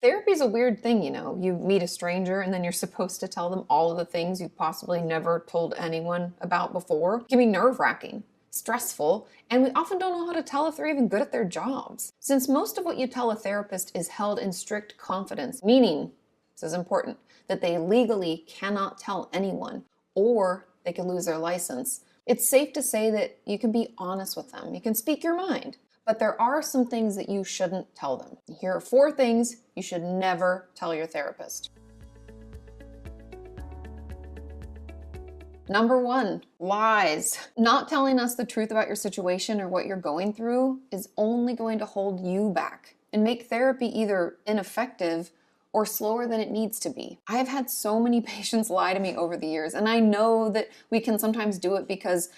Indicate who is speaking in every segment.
Speaker 1: Therapy is a weird thing, you know. You meet a stranger and then you're supposed to tell them all of the things you possibly never told anyone about before. It can be nerve-wracking, stressful, and we often don't know how to tell if they're even good at their jobs. Since most of what you tell a therapist is held in strict confidence, meaning, this is important, that they legally cannot tell anyone or they could lose their license, it's safe to say that you can be honest with them. You can speak your mind. But there are some things that you shouldn't tell them. Here are 4 things you should never tell your therapist. Number 1, lies. Not telling us the truth about your situation or what you're going through is only going to hold you back and make therapy either ineffective or slower than it needs to be. I have had so many patients lie to me over the years, and I know that we can sometimes do it because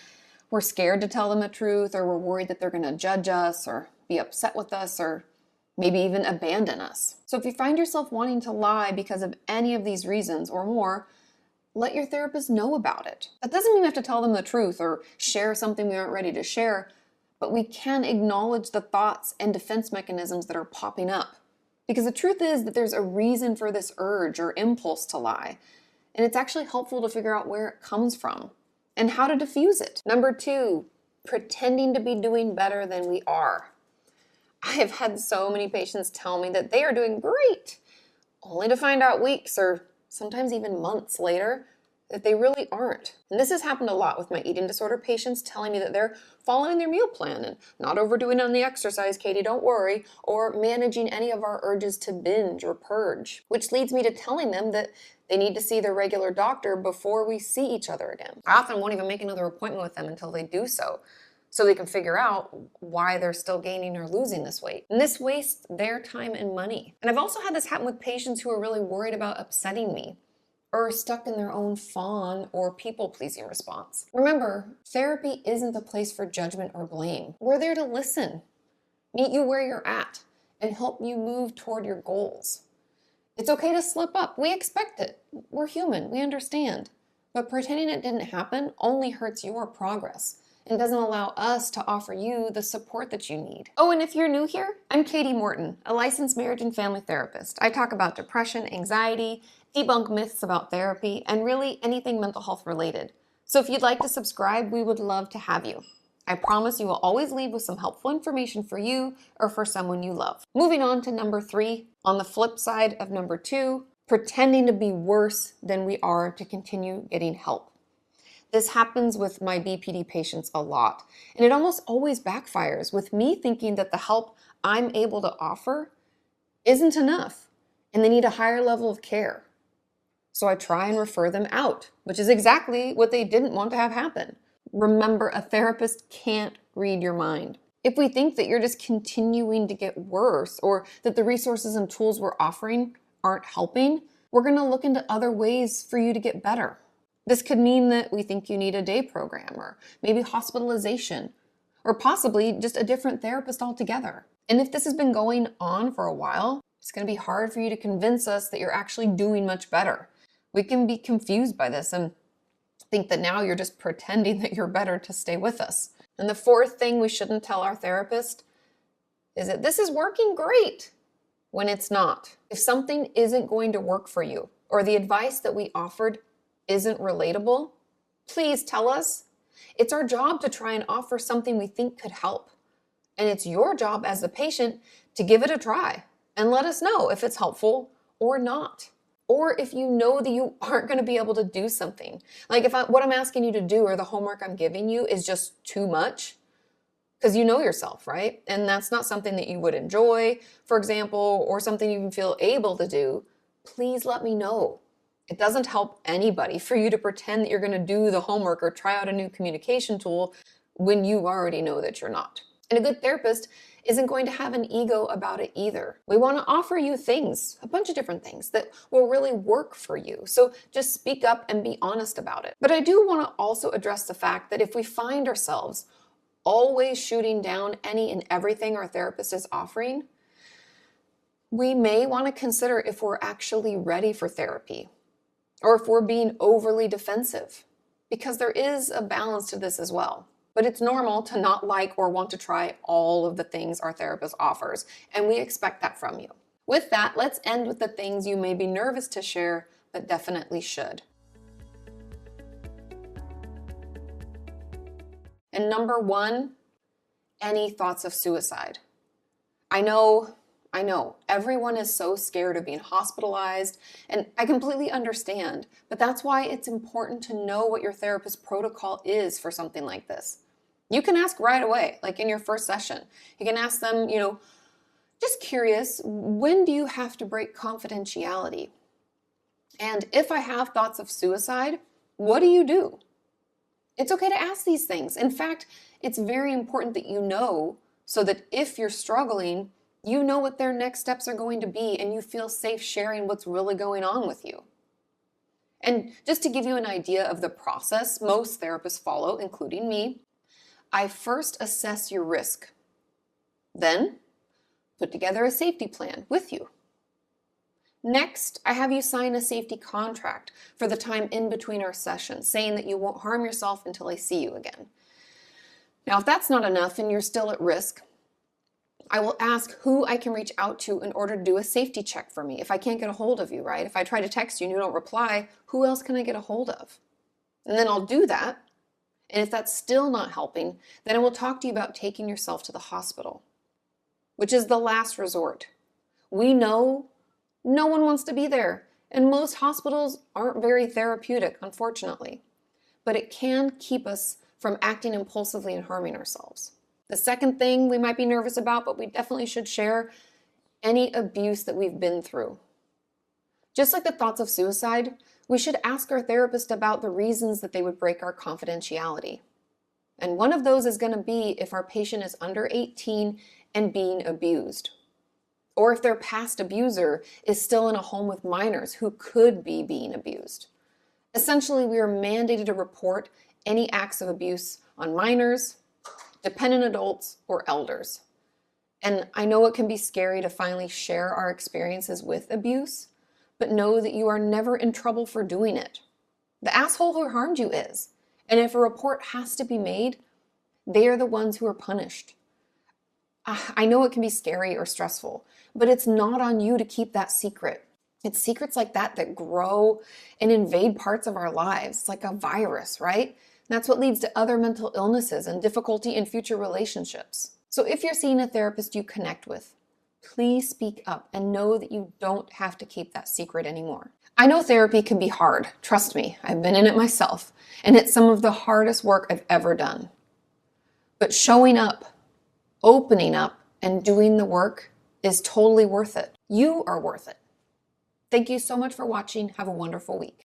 Speaker 1: we're scared to tell them the truth, or we're worried that they're going to judge us or be upset with us or maybe even abandon us. So if you find yourself wanting to lie because of any of these reasons or more, let your therapist know about it. That doesn't mean we have to tell them the truth or share something we aren't ready to share, but we can acknowledge the thoughts and defense mechanisms that are popping up. Because the truth is that there's a reason for this urge or impulse to lie, and it's actually helpful to figure out where it comes from and how to diffuse it. Number 2, pretending to be doing better than we are. I have had so many patients tell me that they are doing great, only to find out weeks or sometimes even months later that they really aren't. And this has happened a lot with my eating disorder patients telling me that they're following their meal plan and not overdoing on the exercise, Katie, don't worry, or managing any of our urges to binge or purge, which leads me to telling them that they need to see their regular doctor before we see each other again. I often won't even make another appointment with them until they do so they can figure out why they're still gaining or losing this weight. And this wastes their time and money. And I've also had this happen with patients who are really worried about upsetting me or are stuck in their own fawn or people-pleasing response. Remember, therapy isn't the place for judgment or blame. We're there to listen, meet you where you're at, and help you move toward your goals. It's okay to slip up. We expect it. We're human. We understand. But pretending it didn't happen only hurts your progress and doesn't allow us to offer you the support that you need. Oh, and if you're new here, I'm Katie Morton, a licensed marriage and family therapist. I talk about depression, anxiety, debunk myths about therapy, and really anything mental health related. So if you'd like to subscribe, we would love to have you. I promise you will always leave with some helpful information for you or for someone you love. Moving on to number 3, on the flip side of number 2, pretending to be worse than we are to continue getting help. This happens with my BPD patients a lot, and it almost always backfires with me thinking that the help I'm able to offer isn't enough and they need a higher level of care. So I try and refer them out, which is exactly what they didn't want to have happen. Remember, a therapist can't read your mind. If we think that you're just continuing to get worse or that the resources and tools we're offering aren't helping, we're going to look into other ways for you to get better. This could mean that we think you need a day program or maybe hospitalization or possibly just a different therapist altogether. And if this has been going on for a while, it's going to be hard for you to convince us that you're actually doing much better. We can be confused by this and think that now you're just pretending that you're better to stay with us. And the 4th thing we shouldn't tell our therapist is that this is working great when it's not. If something isn't going to work for you or the advice that we offered isn't relatable, please tell us. It's our job to try and offer something we think could help. And it's your job as the patient to give it a try and let us know if it's helpful or not. Or if you know that you aren't going to be able to do something. Like if what I'm asking you to do or the homework I'm giving you is just too much, because you know yourself, right? And that's not something that you would enjoy, for example, or something you even feel able to do, please let me know. It doesn't help anybody for you to pretend that you're going to do the homework or try out a new communication tool when you already know that you're not. And a good therapist isn't going to have an ego about it either. We want to offer you things, a bunch of different things that will really work for you. So just speak up and be honest about it. But I do want to also address the fact that if we find ourselves always shooting down any and everything our therapist is offering, we may want to consider if we're actually ready for therapy or if we're being overly defensive, because there is a balance to this as well. But it's normal to not like or want to try all of the things our therapist offers, and we expect that from you. With that, let's end with the things you may be nervous to share, but definitely should. And number one, any thoughts of suicide. I know, everyone is so scared of being hospitalized, and I completely understand, but that's why it's important to know what your therapist's protocol is for something like this. You can ask right away, like in your first session. You can ask them, just curious, when do you have to break confidentiality? And if I have thoughts of suicide, what do you do? It's okay to ask these things. In fact, it's very important that you know so that if you're struggling, you know what their next steps are going to be and you feel safe sharing what's really going on with you. And just to give you an idea of the process most therapists follow, including me, I first assess your risk. Then, put together a safety plan with you. Next, I have you sign a safety contract for the time in between our sessions, saying that you won't harm yourself until I see you again. Now, if that's not enough and you're still at risk, I will ask who I can reach out to in order to do a safety check for me. If I can't get a hold of you, right? If I try to text you and you don't reply, who else can I get a hold of? And then I'll do that. And if that's still not helping, then I will talk to you about taking yourself to the hospital, which is the last resort. We know no one wants to be there, and most hospitals aren't very therapeutic, unfortunately. But it can keep us from acting impulsively and harming ourselves. The second thing we might be nervous about, but we definitely should share, any abuse that we've been through. Just like the thoughts of suicide, we should ask our therapist about the reasons that they would break our confidentiality. And one of those is going to be if our patient is under 18 and being abused, or if their past abuser is still in a home with minors who could be being abused. Essentially, we are mandated to report any acts of abuse on minors, dependent adults, or elders. And I know it can be scary to finally share our experiences with abuse, but know that you are never in trouble for doing it. The asshole who harmed you is. And if a report has to be made, they are the ones who are punished. I know it can be scary or stressful, but it's not on you to keep that secret. It's secrets like that that grow and invade parts of our lives. It's like a virus, right? And that's what leads to other mental illnesses and difficulty in future relationships. So if you're seeing a therapist you connect with, please speak up and know that you don't have to keep that secret anymore. I know therapy can be hard. Trust me, I've been in it myself, and it's some of the hardest work I've ever done. But showing up, opening up, and doing the work is totally worth it. You are worth it. Thank you so much for watching. Have a wonderful week.